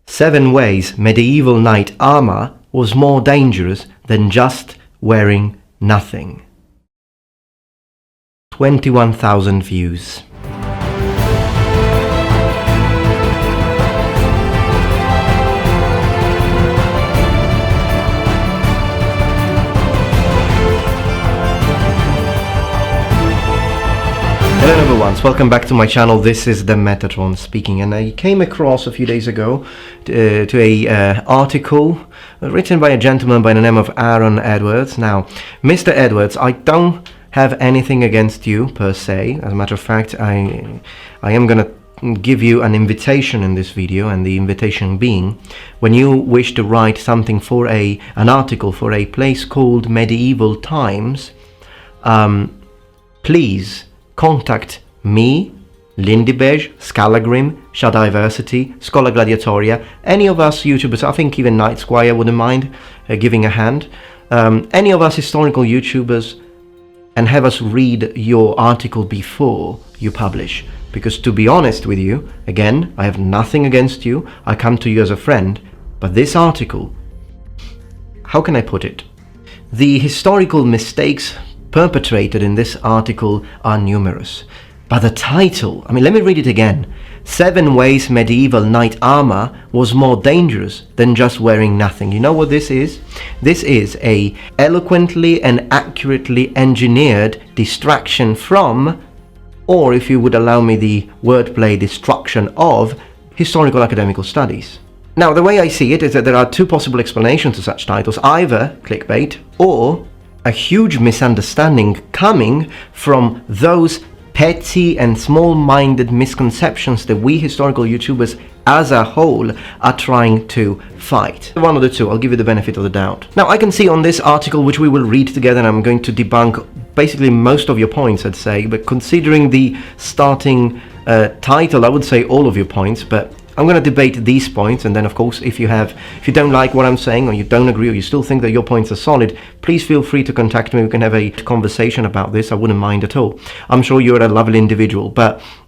7 ways medieval knight armor was more dangerous than just wearing nothing. 21,000 views. Hello everyone, welcome back to my channel. This is the Metatron speaking, and I came across a few days ago to a article written by a gentleman by the name of Aaron Edwards. Now, Mr. Edwards, I don't have anything against you per se. As a matter of fact, I am gonna give you an invitation in this video, and the invitation being, when you wish to write something for an article for a place called Medieval Times, please contact me, Lindybej, Scalagrim, Shadiversity, Scholar Gladiatoria, any of us YouTubers. I think even Night Squire wouldn't mind giving a hand. Any of us historical YouTubers, and have us read your article before you publish. Because to be honest with you, again, I have nothing against you. I come to you as a friend. But this article, how can I put it? The historical mistakes perpetrated in this article are numerous, but the title, let me read it again. 7 ways medieval knight armor was more dangerous than just wearing nothing. You know what this is? This is a eloquently and accurately engineered distraction from, or if you would allow me the wordplay, destruction of, historical academical studies. Now, the way I see it is that there are 2 possible explanations to such titles: either clickbait or a huge misunderstanding coming from those petty and small-minded misconceptions that we historical YouTubers as a whole are trying to fight. One of the 2, I'll give you the benefit of the doubt. Now, I can see on this article, which we will read together, and I'm going to debunk basically most of your points, I'd say, but considering the starting title, I would say all of your points, but I'm going to debate these points, and then of course if you don't like what I'm saying, or you don't agree, or you still think that your points are solid, please feel free to contact me. We can have a conversation about this. I wouldn't mind at all. I'm sure you're a lovely individual,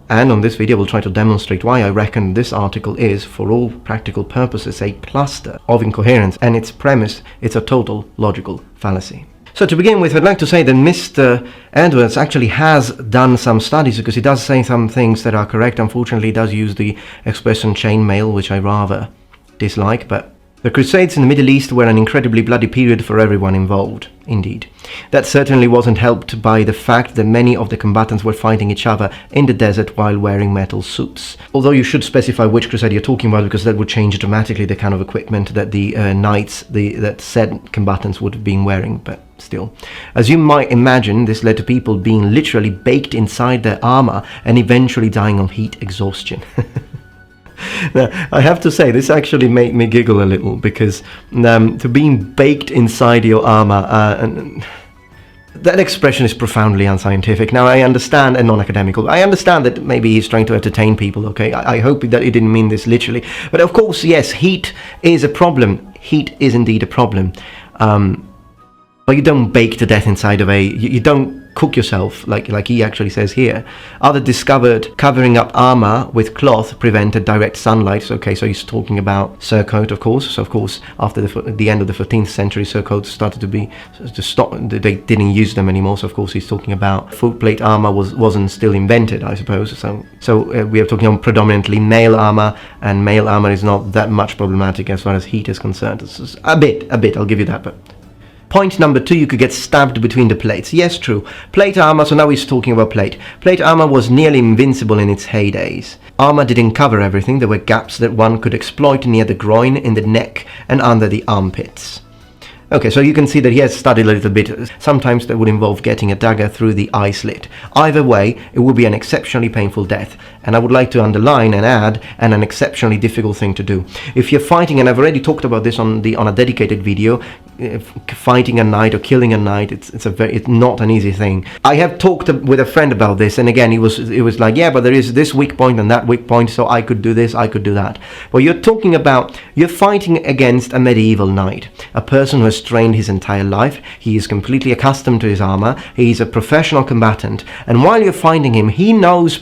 and on this video we'll try to demonstrate why I reckon this article is, for all practical purposes, a cluster of incoherence, and its premise, it's a total logical fallacy. So to begin with, I'd like to say that Mr. Edwards actually has done some studies, because he does say some things that are correct. Unfortunately, he does use the expression chainmail, which I rather dislike, but the Crusades in the Middle East were an incredibly bloody period for everyone involved, indeed. That certainly wasn't helped by the fact that many of the combatants were fighting each other in the desert while wearing metal suits. Although you should specify which crusade you're talking about, because that would change dramatically the kind of equipment that the knights, that said combatants would have been wearing, but still. As you might imagine, this led to people being literally baked inside their armor and eventually dying of heat exhaustion. Now, I have to say, this actually made me giggle a little, because to being baked inside your armor, that expression is profoundly unscientific. Now, I understand, and non-academical, I understand that maybe he's trying to entertain people, okay? I hope that he didn't mean this literally. But of course, yes, heat is a problem. Heat is indeed a problem. But you don't bake to death inside of you don't cook yourself, like he actually says here. Others discovered covering up armor with cloth prevented direct sunlight. Okay, so he's talking about surcoat, of course. So of course, after the end of the 15th century, surcoats started to stop. They didn't use them anymore. So of course, he's talking about footplate armor wasn't still invented, I suppose. So we are talking on predominantly male armor, and male armor is not that much problematic as far as heat is concerned. It's a bit. I'll give you that, but. Point number 2, you could get stabbed between the plates. Yes, true. Plate armor, so now he's talking about plate. Plate armor was nearly invincible in its heydays. Armor didn't cover everything. There were gaps that one could exploit near the groin, in the neck, and under the armpits. Okay, so you can see that he has studied a little bit. Sometimes that would involve getting a dagger through the eye slit. Either way, it would be an exceptionally painful death. And I would like to underline and add, and an exceptionally difficult thing to do. If you're fighting, and I've already talked about this on a dedicated video, fighting a knight or killing a knight, it's not an easy thing. I have talked with a friend about this, and again, it was like, yeah, but there is this weak point and that weak point, so I could do this, I could do that. Well, you're fighting against a medieval knight, a person who has trained his entire life. He is completely accustomed to his armor. He's a professional combatant, and while you're fighting him, he knows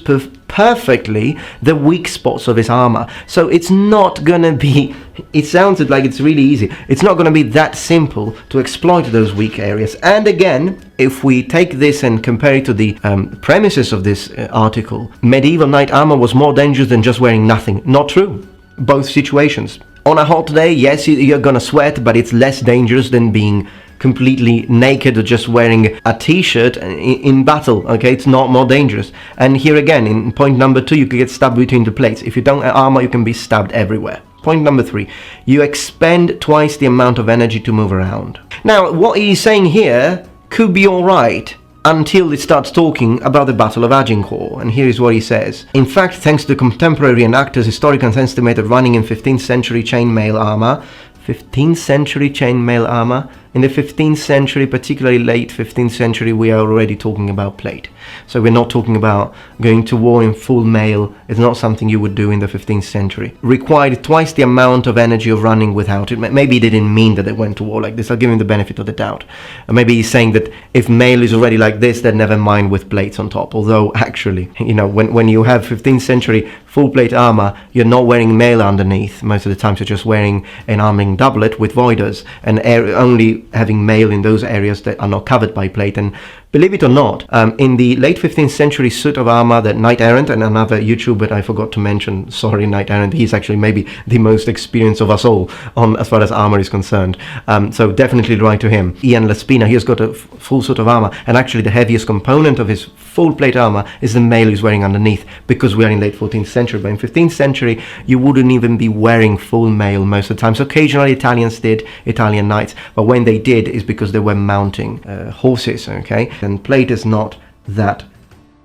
perfectly the weak spots of his armor. So it's not gonna be, it sounds like it's really easy, it's not gonna be that simple to exploit those weak areas. And again, if we take this and compare it to the premises of this article, medieval knight armor was more dangerous than just wearing nothing. Not true. Both situations. On a hot day, yes, you're gonna sweat, but it's less dangerous than being completely naked or just wearing a t-shirt in battle. Okay, it's not more dangerous. And here again, in point number 2, you could get stabbed between the plates. If you don't have armor, you can be stabbed everywhere. Point number 3, you expend twice the amount of energy to move around. Now, what he's saying here could be alright until it starts talking about the Battle of Agincourt, and here is what he says. In fact, thanks to contemporary reenactors, historians estimate that running in 15th century chainmail armor, 15th century chainmail armor, in the 15th century, particularly late 15th century, we are already talking about plate. So we're not talking about going to war in full mail. It's not something you would do in the 15th century. Required twice the amount of energy of running without it. Maybe they didn't mean that they went to war like this. I'll give him the benefit of the doubt. Maybe he's saying that if mail is already like this, then never mind with plates on top. Although actually, you know, when you have 15th century full plate armor, you're not wearing mail underneath. Most of the time you're just wearing an arming doublet with voiders and only having mail in those areas that are not covered by plate. And believe it or not, in the late 15th century suit of armor that Knight Errant, and another YouTuber I forgot to mention, sorry Knight Errant, he's actually maybe the most experienced of us all on as far as armor is concerned, so definitely write to him. Ian Laspina, he has got a full suit of armor, and actually the heaviest component of his full plate armor is the mail he's wearing underneath, because we are in late 14th century. But in 15th century you wouldn't even be wearing full mail most of the time. So occasionally Italians did, Italian knights, but when they did is because they were mounting horses, okay? And plate is not that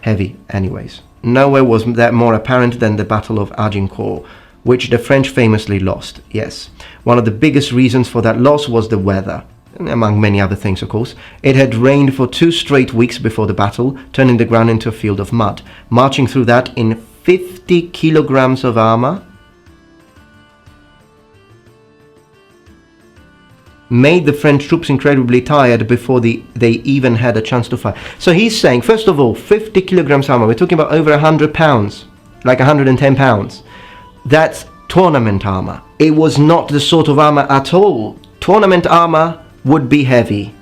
heavy anyways. Nowhere was that more apparent than the Battle of Agincourt, which the French famously lost. Yes, one of the biggest reasons for that loss was the weather, among many other things of course. It had rained for 2 straight weeks before the battle, turning the ground into a field of mud. Marching through that in 50 kilograms of armor made the French troops incredibly tired before they even had a chance to fight. So he's saying, first of all, 50 kilograms armor, we're talking about over 100 pounds, like 110 pounds. That's tournament armor. It was not the sort of armor at all. Tournament armor would be heavy.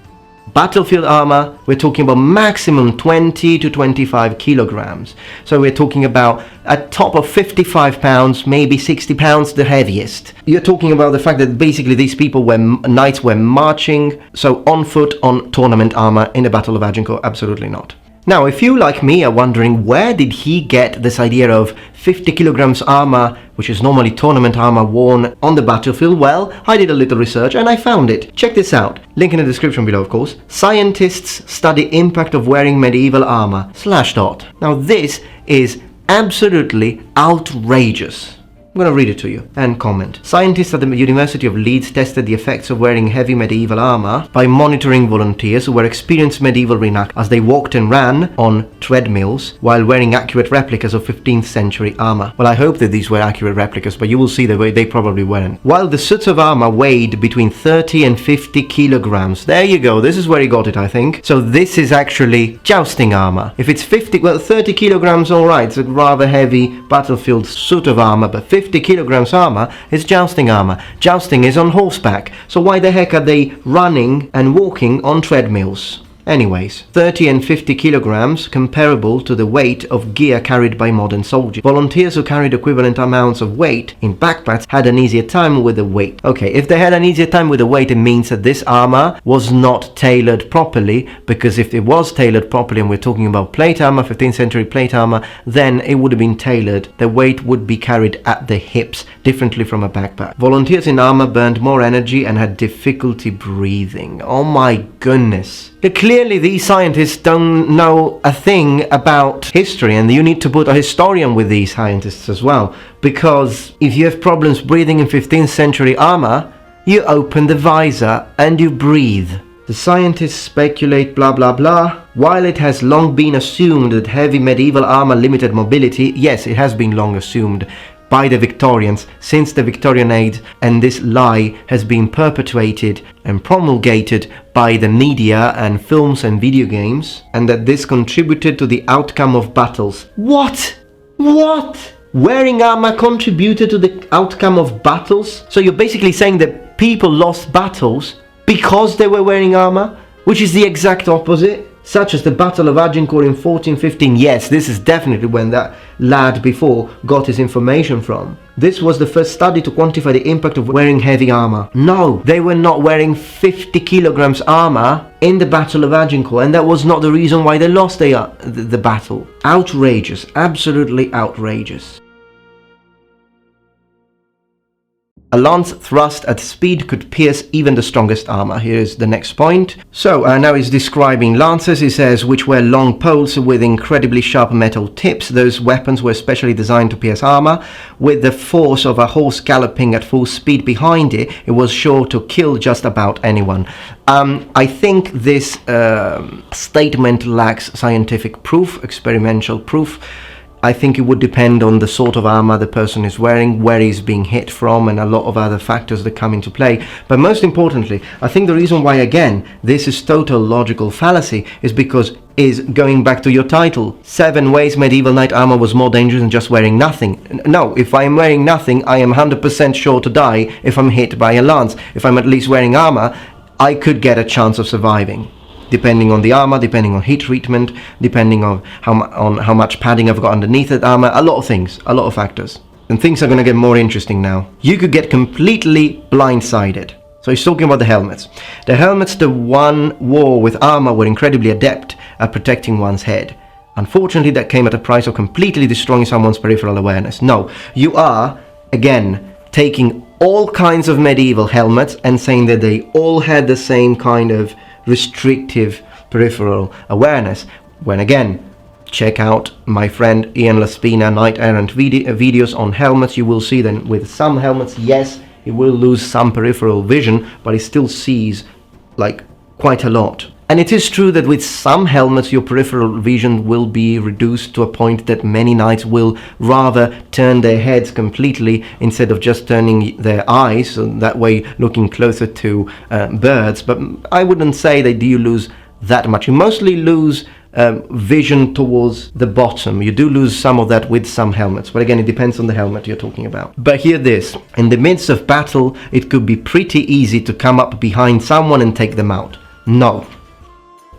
Battlefield armor, we're talking about maximum 20 to 25 kilograms. So we're talking about a top of 55 pounds, maybe 60 pounds, the heaviest. You're talking about the fact that basically these people were, knights were marching, so on foot on tournament armor in the Battle of Agincourt, absolutely not. Now, if you, like me, are wondering where did he get this idea of 50 kilograms armor, which is normally tournament armor worn on the battlefield, well, I did a little research and I found it. Check this out. Link in the description below, of course. Scientists study impact of wearing medieval armor, /. Now, this is absolutely outrageous. I'm going to read it to you and comment. Scientists at the University of Leeds tested the effects of wearing heavy medieval armor by monitoring volunteers who were experienced medieval reenactors as they walked and ran on treadmills while wearing accurate replicas of 15th century armor. Well, I hope that these were accurate replicas, but you will see that they probably weren't. While the suits of armor weighed between 30 and 50 kilograms. There you go, this is where he got it, I think. So this is actually jousting armor. If it's 30 kilograms, alright, it's a rather heavy battlefield suit of armor, but 50 kilograms armor is jousting armor. Jousting is on horseback, so why the heck are they running and walking on treadmills? Anyways, 30 and 50 kilograms comparable to the weight of gear carried by modern soldiers. Volunteers who carried equivalent amounts of weight in backpacks had an easier time with the weight. Okay, if they had an easier time with the weight, it means that this armor was not tailored properly, because if it was tailored properly, and we're talking about plate armor, 15th century plate armor, then it would have been tailored. The weight would be carried at the hips, differently from a backpack. Volunteers in armor burned more energy and had difficulty breathing. Oh my goodness. Clearly these scientists don't know a thing about history, and you need to put a historian with these scientists as well, because if you have problems breathing in 15th century armor, you open the visor and you breathe. The scientists speculate blah blah blah. While it has long been assumed that heavy medieval armor limited mobility, yes, it has been long assumed by the Victorians since the Victorian age, and this lie has been perpetuated and promulgated by the media and films and video games, and that this contributed to the outcome of battles. What? What? Wearing armor contributed to the outcome of battles? So you're basically saying that people lost battles because they were wearing armor, which is the exact opposite, such as the Battle of Agincourt in 1415. Yes, this is definitely when that lad before got his information from. This was the first study to quantify the impact of wearing heavy armor. No, they were not wearing 50 kilograms armor in the Battle of Agincourt, and that was not the reason why they lost the battle. Outrageous, absolutely outrageous. A lance thrust at speed could pierce even the strongest armor. Here's the next point. So now he's describing lances. He says, which were long poles with incredibly sharp metal tips. Those weapons were specially designed to pierce armor. With the force of a horse galloping at full speed behind it, it was sure to kill just about anyone. I think this statement lacks scientific proof, experimental proof. I think it would depend on the sort of armor the person is wearing, where he's being hit from, and a lot of other factors that come into play. But most importantly, I think the reason why, again, this is total logical fallacy is because is going back to your title. 7 ways medieval knight armor was more dangerous than just wearing nothing. No, if I am wearing nothing, I am 100% sure to die if I'm hit by a lance. If I'm at least wearing armor, I could get a chance of surviving. Depending on the armor, depending on heat treatment, depending on how much padding I've got underneath that armor, a lot of things, a lot of factors. And things are going to get more interesting now. You could get completely blindsided. So he's talking about the helmets. The helmets the one wore with armor were incredibly adept at protecting one's head. Unfortunately, that came at a price of completely destroying someone's peripheral awareness. No, you are, again, taking all kinds of medieval helmets and saying that they all had the same kind of restrictive peripheral awareness, when again, check out my friend Ian Laspina Knight Errant videos on helmets. You will see that with some helmets, yes, he will lose some peripheral vision, but he still sees like quite a lot. And it is true that with some helmets your peripheral vision will be reduced to a point that many knights will rather turn their heads completely instead of just turning their eyes, so that way looking closer to birds. But I wouldn't say that you lose that much. You mostly lose vision towards the bottom. You do lose some of that with some helmets, but again, it depends on the helmet you're talking about. But hear this, in the midst of battle, it could be pretty easy to come up behind someone and take them out. No.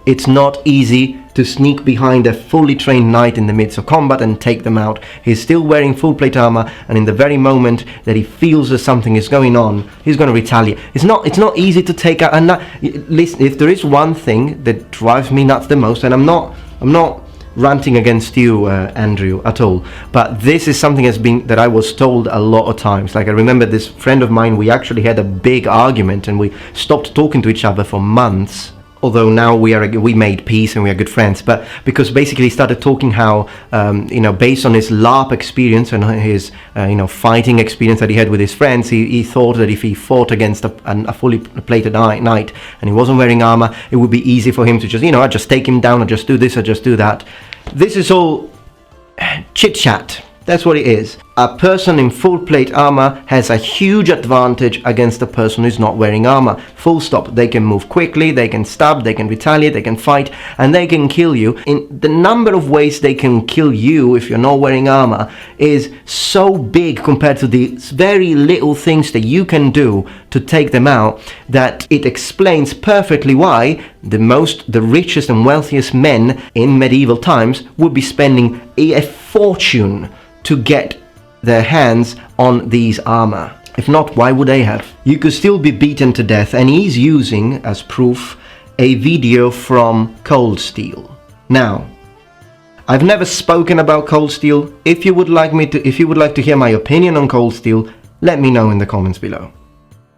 It's not easy to sneak behind a fully trained knight in the midst of combat and take them out. He's still wearing full plate armor, and in the very moment that he feels that something is going on, he's going to retaliate. It's not easy to take out a knight. Listen, if there is one thing that drives me nuts the most, and I'm not ranting against you, Andrew, at all, but this is something that I was told a lot of times. Like, I remember this friend of mine, we actually had a big argument and we stopped talking to each other for months. Although now we made peace and we are good friends, but because basically he started talking how, based on his LARP experience and his, fighting experience that he had with his friends, he thought that if he fought against a fully plated knight and he wasn't wearing armor, it would be easy for him to just, I'd just take him down, I'd just do this, I'd just do that. This is all chit-chat. That's what it is. A person in full plate armor has a huge advantage against a person who's not wearing armor. Full stop. They can move quickly, they can stab, they can retaliate, they can fight, and they can kill you. In the number of ways they can kill you if you're not wearing armor is so big compared to the very little things that you can do to take them out that it explains perfectly why the richest and wealthiest men in medieval times would be spending a fortune to get their hands on these armor. If not, why would they have? You could still be beaten to death, and he's using as proof a video from Cold Steel. Now, I've never spoken about Cold Steel. If you would like to hear my opinion on Cold Steel, let me know in the comments below.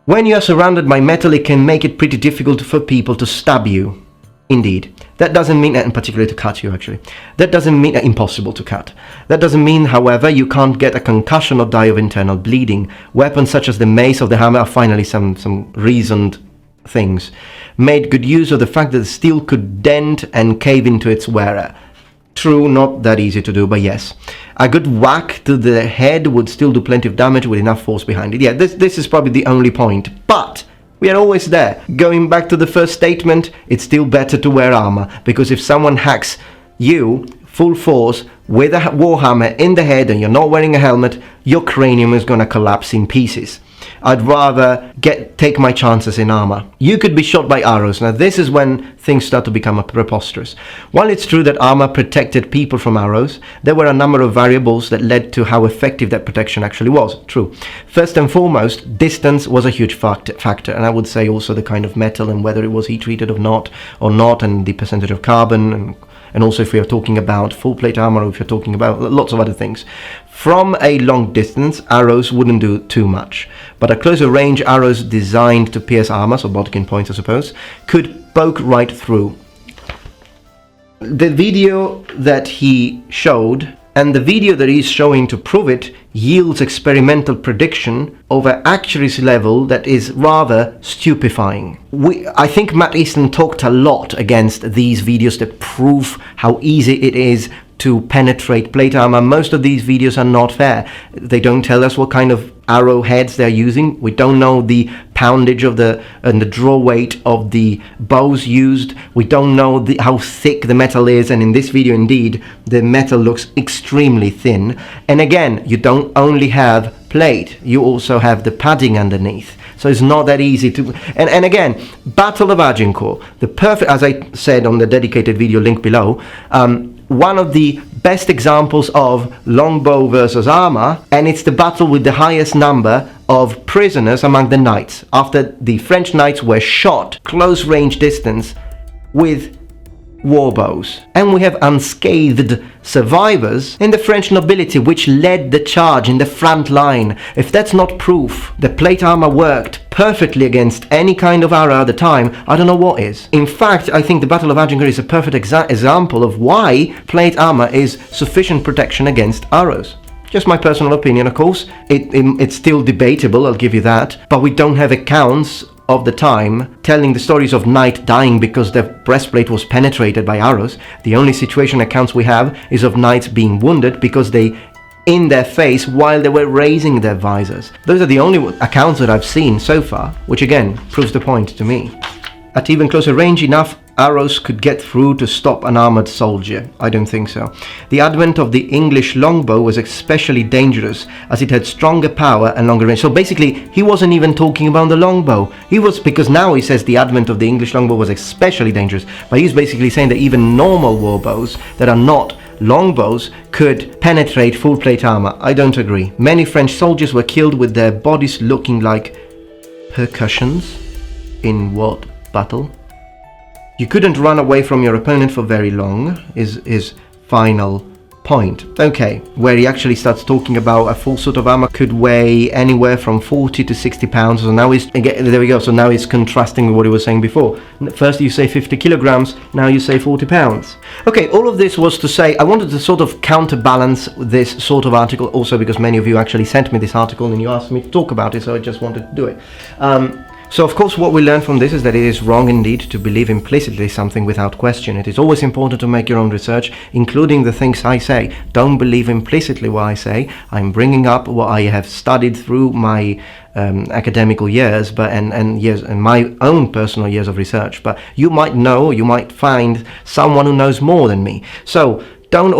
When you are surrounded by metal, it can make it pretty difficult for people to stab you. Indeed. That doesn't mean, and particularly to cut you actually, that doesn't mean impossible to cut. That doesn't mean, however, you can't get a concussion or die of internal bleeding. Weapons such as the mace or the hammer are finally some reasoned things. Made good use of the fact that the steel could dent and cave into its wearer. True, not that easy to do, but yes. A good whack to the head would still do plenty of damage with enough force behind it. Yeah, this is probably the only point, but we are always there. Going back to the first statement, it's still better to wear armor, because if someone hacks you full force with a warhammer in the head and you're not wearing a helmet, your cranium is going to collapse in pieces. I'd rather take my chances in armor. You could be shot by arrows. Now this is when things start to become preposterous. While it's true that armor protected people from arrows, there were a number of variables that led to how effective that protection actually was. True. First and foremost, distance was a huge factor, and I would say also the kind of metal and whether it was heat treated or not, and the percentage of carbon, and also if we are talking about full plate armor, or if you're talking about lots of other things. From a long distance, arrows wouldn't do too much, but at closer range, arrows designed to pierce armor, so bodkin points I suppose, could poke right through. The video that he showed and the video that he's showing to prove it yields experimental prediction of an accuracy level that is rather stupefying. I think Matt Easton talked a lot against these videos that prove how easy it is to penetrate plate armor. Most of these videos are not fair. They don't tell us what kind of arrowheads they're using. We don't know the poundage of the draw weight of the bows used. We don't know how thick the metal is, and in this video indeed the metal looks extremely thin. And again, you don't only have plate, you also have the padding underneath. So it's not that easy to... And again, Battle of Agincourt, the perfect, as I said on the dedicated video link below, one of the best examples of longbow versus armor, and it's the battle with the highest number of prisoners among the knights, after the French knights were shot close range distance with warbows. And we have unscathed survivors in the French nobility, which led the charge in the front line. If that's not proof that plate armor worked perfectly against any kind of arrow at the time, I don't know what is. In fact, I think the Battle of Agincourt is a perfect example of why plate armor is sufficient protection against arrows. Just my personal opinion, of course. It's still debatable, I'll give you that, but we don't have accounts of the time telling the stories of knight dying because their breastplate was penetrated by arrows. The only situation accounts we have is of knights being wounded because they in their face while they were raising their visors. Those are the only accounts that I've seen so far, which again proves the point to me. At even closer range, enough arrows could get through to stop an armored soldier? I don't think so. The advent of the English longbow was especially dangerous as it had stronger power and longer range. So basically, he wasn't even talking about the longbow. Because now he says the advent of the English longbow was especially dangerous, but he's basically saying that even normal warbows that are not longbows could penetrate full plate armor. I don't agree. Many French soldiers were killed with their bodies looking like percussions. In what battle? You couldn't run away from your opponent for very long, is his final point. Okay, where he actually starts talking about a full suit of armor could weigh anywhere from 40 to 60 pounds. So now he's, again, there we go, so now he's contrasting with what he was saying before. First you say 50 kilograms, now you say 40 pounds. Okay, all of this was to say, I wanted to sort of counterbalance this sort of article, also because many of you actually sent me this article and you asked me to talk about it, so I just wanted to do it. So of course what we learn from this is that it is wrong indeed to believe implicitly something without question. It is always important to make your own research, including the things I say. Don't believe implicitly what I say. I'm bringing up what I have studied through my academical years, and my own personal years of research. But you might know, you might find someone who knows more than me. So don't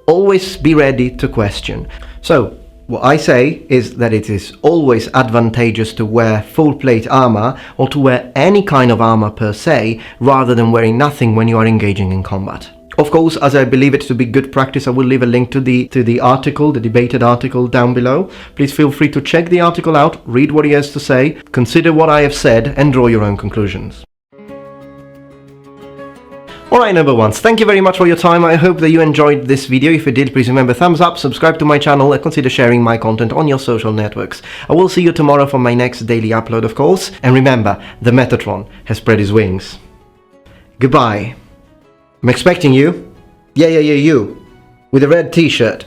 always be ready to question. So what I say is that it is always advantageous to wear full plate armor or to wear any kind of armor per se, rather than wearing nothing when you are engaging in combat. Of course, as I believe it to be good practice, I will leave a link to the article, the debated article down below. Please feel free to check the article out, read what he has to say, consider what I have said, and draw your own conclusions. Alright, number ones, thank you very much for your time. I hope that you enjoyed this video. If you did, please remember thumbs up, subscribe to my channel, and consider sharing my content on your social networks. I will see you tomorrow for my next daily upload, of course. And remember, the Metatron has spread his wings. Goodbye. I'm expecting you. Yeah, you. With a red t-shirt.